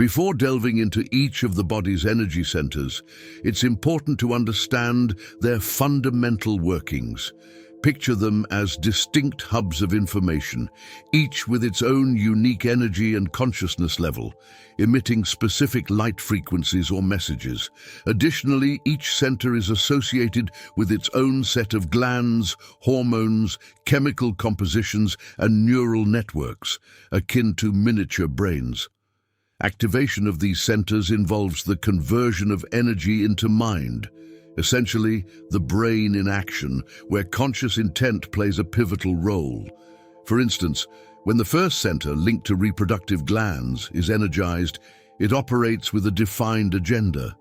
Before delving into each of the body's energy centers, it's important to understand their fundamental workings. Picture them as distinct hubs of information, each with its own unique energy and consciousness level, emitting specific light frequencies or messages. Additionally, each center is associated with its own set of glands, hormones, chemical compositions, and neural networks, akin to miniature brains. Activation of these centers involves the conversion of energy into mind, essentially the brain in action, where conscious intent plays a pivotal role. For instance, when the first center, linked to reproductive glands, is energized, it operates with a defined agenda.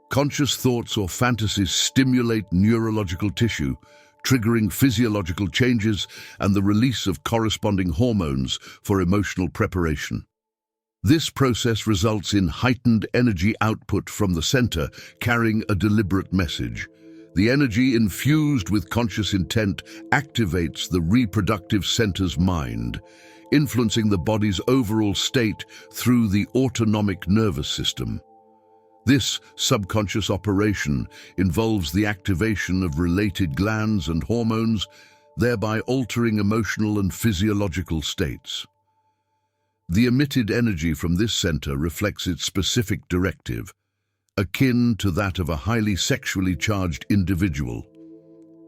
Conscious thoughts or fantasies stimulate neurological tissue, triggering physiological changes and the release of corresponding hormones for emotional preparation. This process results in heightened energy output from the center, carrying a deliberate message. The energy infused with conscious intent activates the reproductive center's mind, influencing the body's overall state through the autonomic nervous system. This subconscious operation involves the activation of related glands and hormones, thereby altering emotional and physiological states. The emitted energy from this center reflects its specific directive, akin to that of a highly sexually charged individual.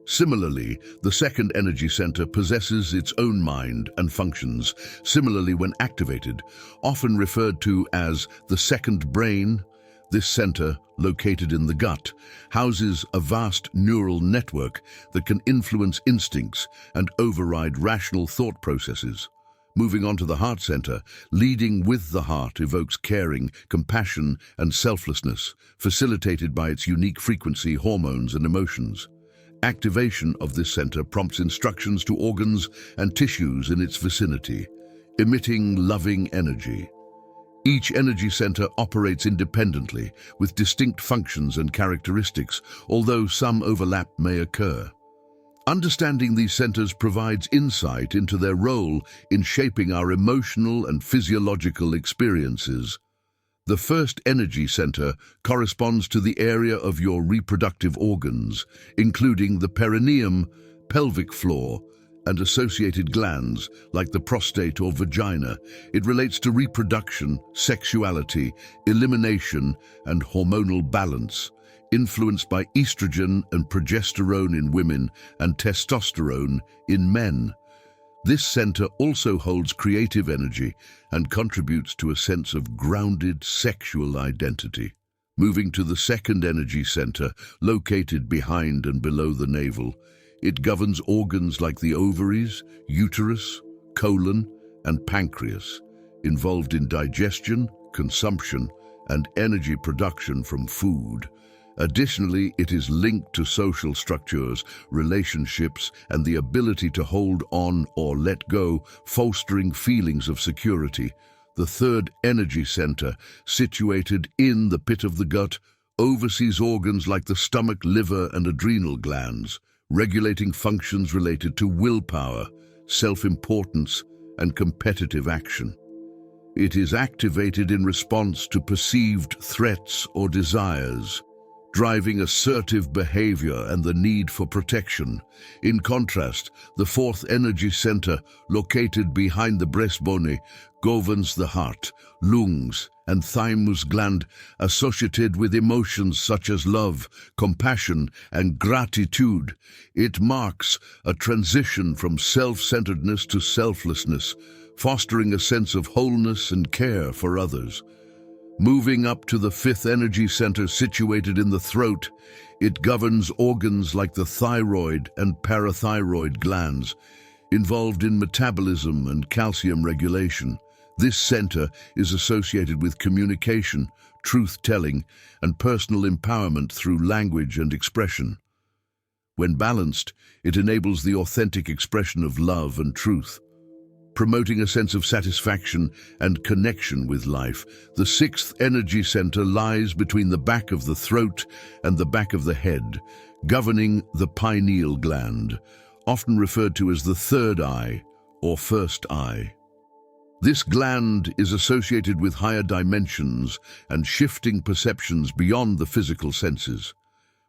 Similarly, the second energy center possesses its own mind and functions similarly when activated, often referred to as the second brain. This center, located in the gut, houses a vast neural network that can influence instincts and override rational thought processes. Moving on to the heart center, leading with the heart evokes caring, compassion, and selflessness, facilitated by its unique frequency, hormones, and emotions. Activation of this center prompts instructions to organs and tissues in its vicinity, emitting loving energy. Each energy center operates independently, with distinct functions and characteristics, although some overlap may occur. Understanding these centers provides insight into their role in shaping our emotional and physiological experiences. The first energy center corresponds to the area of your reproductive organs, including the perineum, pelvic floor, and associated glands like the prostate or vagina. It relates to reproduction, sexuality, elimination, and hormonal balance, influenced by estrogen and progesterone in women and testosterone in men. This center also holds creative energy and contributes to a sense of grounded sexual identity. Moving to the second energy center, located behind and below the navel, it governs organs like the ovaries, uterus, colon, and pancreas, involved in digestion, consumption, and energy production from food. Additionally, it is linked to social structures, relationships, and the ability to hold on or let go, fostering feelings of security. The third energy center, situated in the pit of the gut, oversees organs like the stomach, liver, and adrenal glands, regulating functions related to willpower, self-importance, and competitive action. It is activated in response to perceived threats or desires, driving assertive behavior and the need for protection. In contrast, the fourth energy center, located behind the breastbone, governs the heart, lungs, and thymus gland, associated with emotions such as love, compassion, and gratitude. It marks a transition from self-centeredness to selflessness, fostering a sense of wholeness and care for others. Moving up to the fifth energy center, situated in the throat, it governs organs like the thyroid and parathyroid glands, involved in metabolism and calcium regulation. This center is associated with communication, truth-telling, and personal empowerment through language and expression. When balanced, it enables the authentic expression of love and truth, promoting a sense of satisfaction and connection with life. The sixth energy center lies between the back of the throat and the back of the head, governing the pineal gland, often referred to as the third eye or first eye. This gland is associated with higher dimensions and shifting perceptions beyond the physical senses.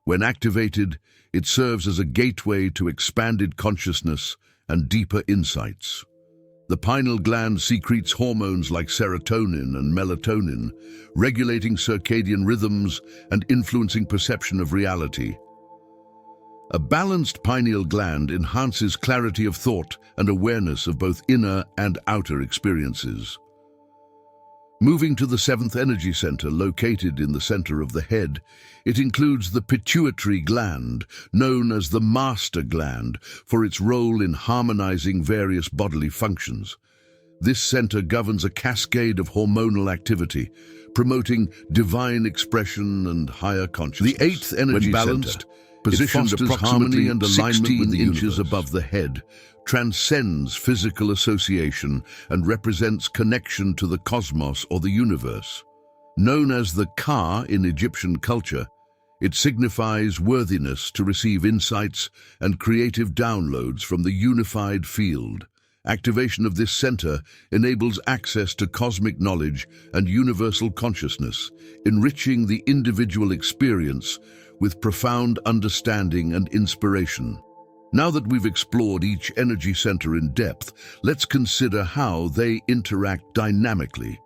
When activated, it serves as a gateway to expanded consciousness and deeper insights. The pineal gland secretes hormones like serotonin and melatonin, regulating circadian rhythms and influencing perception of reality. A balanced pineal gland enhances clarity of thought and awareness of both inner and outer experiences. Moving to the seventh energy center, located in the center of the head, it includes the pituitary gland, known as the master gland, for its role in harmonizing various bodily functions. This center governs a cascade of hormonal activity, promoting divine expression and higher consciousness. The eighth energy center, positioned approximately and alignment with the inches above the head, transcends physical association and represents connection to the cosmos or the universe. Known as the Ka in Egyptian culture, it signifies worthiness to receive insights and creative downloads from the unified field. Activation of this center enables access to cosmic knowledge and universal consciousness, enriching the individual experience with profound understanding and inspiration. Now that we've explored each energy center in depth, let's consider how they interact dynamically.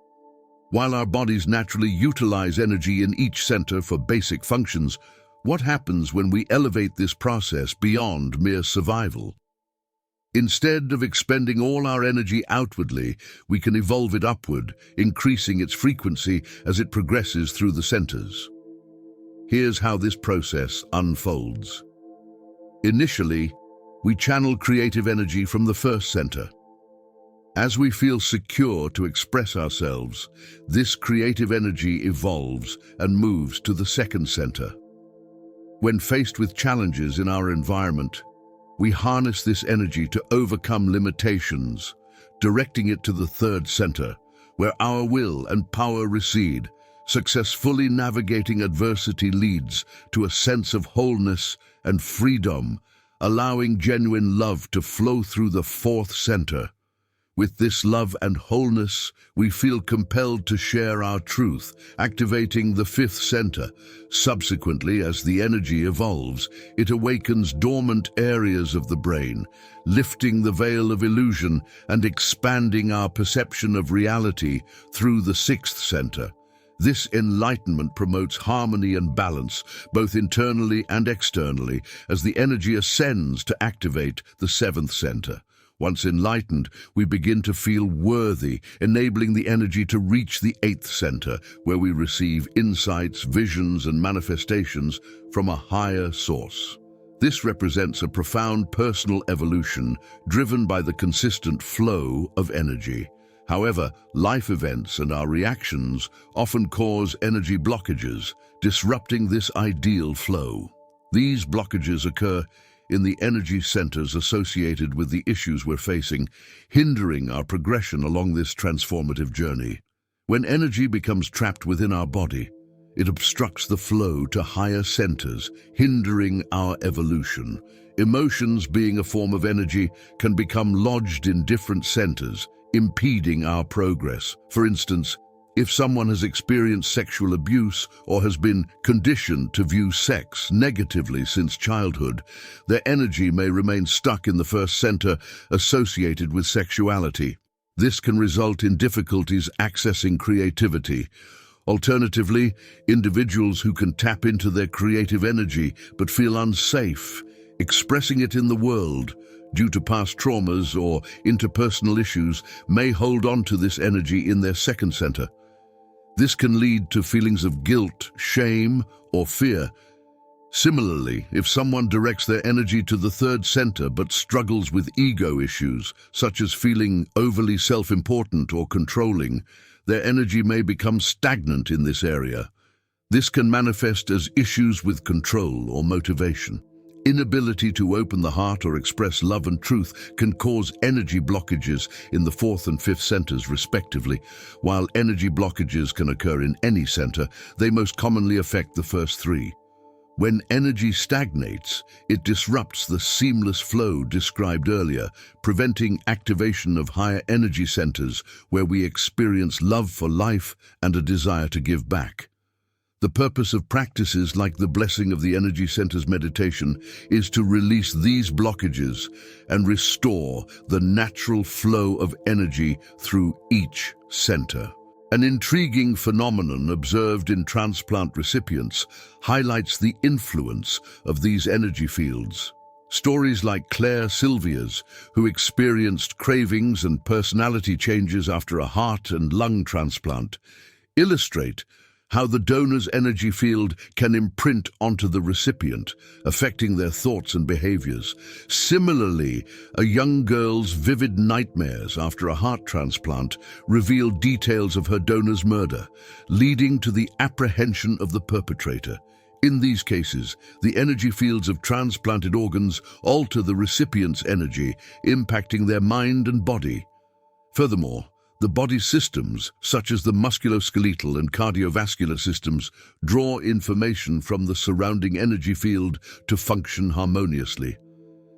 While our bodies naturally utilize energy in each center for basic functions, what happens when we elevate this process beyond mere survival? Instead of expending all our energy outwardly, we can evolve it upward, increasing its frequency as it progresses through the centers. Here's how this process unfolds. Initially, we channel creative energy from the first center. As we feel secure to express ourselves, this creative energy evolves and moves to the second center. When faced with challenges in our environment, we harness this energy to overcome limitations, directing it to the third center, where our will and power reside. Successfully navigating adversity leads to a sense of wholeness and freedom, allowing genuine love to flow through the fourth center. With this love and wholeness, we feel compelled to share our truth, activating the fifth center. Subsequently, as the energy evolves, it awakens dormant areas of the brain, lifting the veil of illusion and expanding our perception of reality through the sixth center. This enlightenment promotes harmony and balance, both internally and externally, as the energy ascends to activate the seventh center. Once enlightened, we begin to feel worthy, enabling the energy to reach the eighth center, where we receive insights, visions, and manifestations from a higher source. This represents a profound personal evolution driven by the consistent flow of energy. However, life events and our reactions often cause energy blockages, disrupting this ideal flow. These blockages occur in the energy centers associated with the issues we're facing, hindering our progression along this transformative journey. When energy becomes trapped within our body, it obstructs the flow to higher centers, hindering our evolution. Emotions, being a form of energy, can become lodged in different centers, impeding our progress. For instance, if someone has experienced sexual abuse or has been conditioned to view sex negatively since childhood, their energy may remain stuck in the first center associated with sexuality. This can result in difficulties accessing creativity. Alternatively, individuals who can tap into their creative energy but feel unsafe expressing it in the world due to past traumas or interpersonal issues may hold on to this energy in their second center. This can lead to feelings of guilt, shame, or fear. Similarly, if someone directs their energy to the third center but struggles with ego issues, such as feeling overly self-important or controlling, their energy may become stagnant in this area. This can manifest as issues with control or motivation. Inability to open the heart or express love and truth can cause energy blockages in the fourth and fifth centers, respectively. While energy blockages can occur in any center, they most commonly affect the first three. When energy stagnates, it disrupts the seamless flow described earlier, preventing activation of higher energy centers where we experience love for life and a desire to give back. The purpose of practices like the Blessing of the Energy Centers meditation is to release these blockages and restore the natural flow of energy through each center. An intriguing phenomenon observed in transplant recipients highlights the influence of these energy fields. Stories like Claire Sylvia's, who experienced cravings and personality changes after a heart and lung transplant, illustrate how the donor's energy field can imprint onto the recipient, affecting their thoughts and behaviors. Similarly, a young girl's vivid nightmares after a heart transplant reveal details of her donor's murder, leading to the apprehension of the perpetrator. In these cases, the energy fields of transplanted organs alter the recipient's energy, impacting their mind and body. Furthermore, the body's systems, such as the musculoskeletal and cardiovascular systems, draw information from the surrounding energy field to function harmoniously.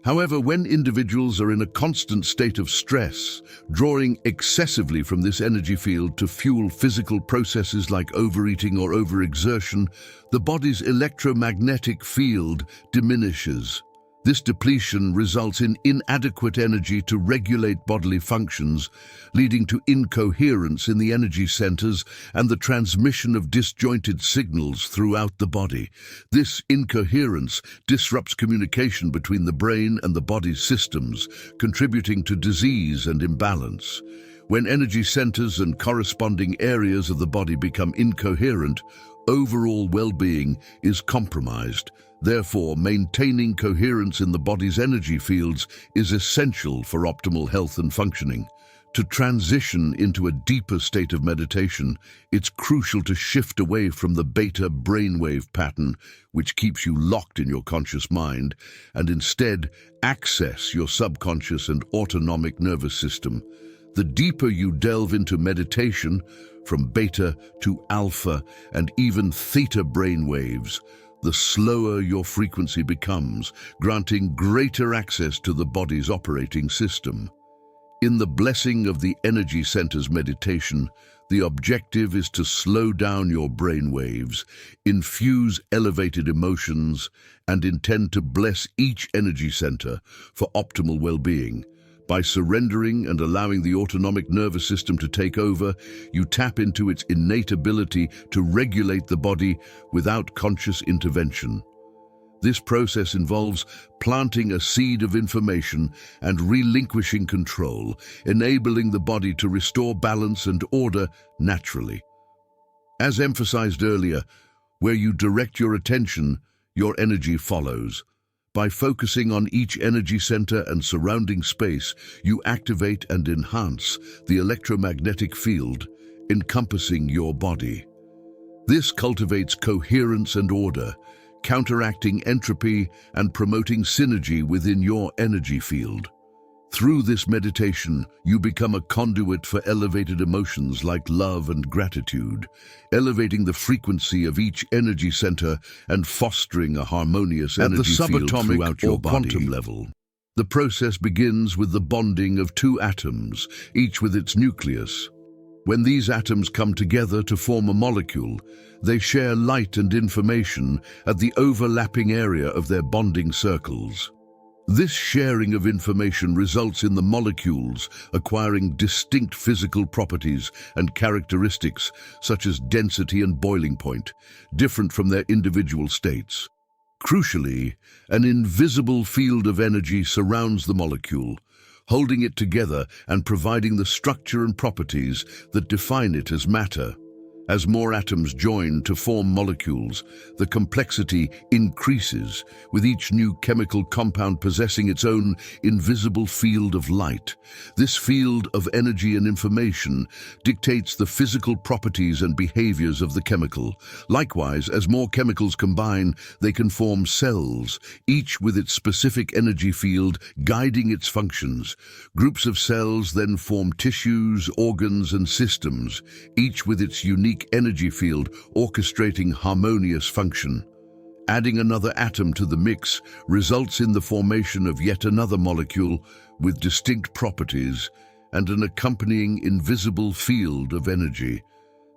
However, when individuals are in a constant state of stress, drawing excessively from this energy field to fuel physical processes like overeating or overexertion, the body's electromagnetic field diminishes. This depletion results in inadequate energy to regulate bodily functions, leading to incoherence in the energy centers and the transmission of disjointed signals throughout the body. This incoherence disrupts communication between the brain and the body's systems, contributing to disease and imbalance. When energy centers and corresponding areas of the body become incoherent, overall well-being is compromised. Therefore, maintaining coherence in the body's energy fields is essential for optimal health and functioning. To transition into a deeper state of meditation, it's crucial to shift away from the beta brainwave pattern, which keeps you locked in your conscious mind, and instead access your subconscious and autonomic nervous system. The deeper you delve into meditation, from beta to alpha and even theta brainwaves, the slower your frequency becomes, granting greater access to the body's operating system. In the Blessing of the Energy Centers meditation, the objective is to slow down your brain waves, infuse elevated emotions, and intend to bless each energy center for optimal well-being. By surrendering and allowing the autonomic nervous system to take over, you tap into its innate ability to regulate the body without conscious intervention. This process involves planting a seed of information and relinquishing control, enabling the body to restore balance and order naturally. As emphasized earlier, where you direct your attention, your energy follows. By focusing on each energy center and surrounding space, you activate and enhance the electromagnetic field encompassing your body. This cultivates coherence and order, counteracting entropy and promoting synergy within your energy field. Through this meditation, you become a conduit for elevated emotions like love and gratitude, elevating the frequency of each energy center and fostering a harmonious energy field throughout your body. Quantum level. The process begins with the bonding of two atoms, each with its nucleus. When these atoms come together to form a molecule, they share light and information at the overlapping area of their bonding circles. This sharing of information results in the molecules acquiring distinct physical properties and characteristics such as density and boiling point, different from their individual states. Crucially, an invisible field of energy surrounds the molecule, holding it together and providing the structure and properties that define it as matter. As more atoms join to form molecules, the complexity increases, with each new chemical compound possessing its own invisible field of light. This field of energy and information dictates the physical properties and behaviors of the chemical. Likewise, as more chemicals combine, they can form cells, each with its specific energy field guiding its functions. Groups of cells then form tissues, organs, and systems, each with its unique energy field orchestrating harmonious function. Adding another atom to the mix results in the formation of yet another molecule with distinct properties and an accompanying invisible field of energy.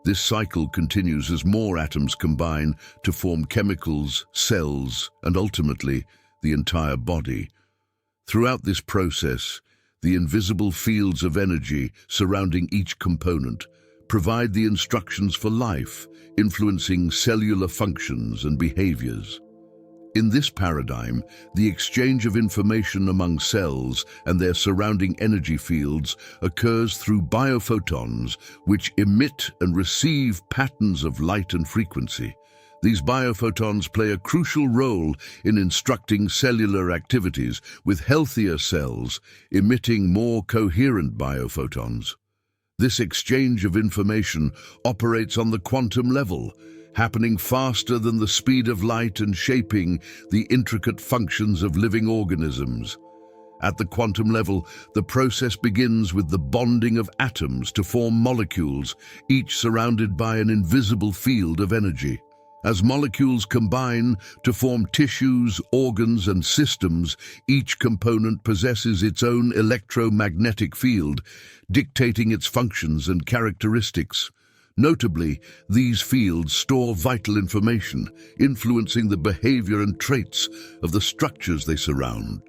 This cycle continues as more atoms combine to form chemicals, cells, and ultimately the entire body. Throughout this process, the invisible fields of energy surrounding each component provide the instructions for life, influencing cellular functions and behaviors. In this paradigm, the exchange of information among cells and their surrounding energy fields occurs through biophotons, which emit and receive patterns of light and frequency. These biophotons play a crucial role in instructing cellular activities, with healthier cells emitting more coherent biophotons. This exchange of information operates on the quantum level, happening faster than the speed of light and shaping the intricate functions of living organisms. At the quantum level, the process begins with the bonding of atoms to form molecules, each surrounded by an invisible field of energy. As molecules combine to form tissues, organs, and systems, each component possesses its own electromagnetic field, dictating its functions and characteristics. Notably, these fields store vital information, influencing the behavior and traits of the structures they surround.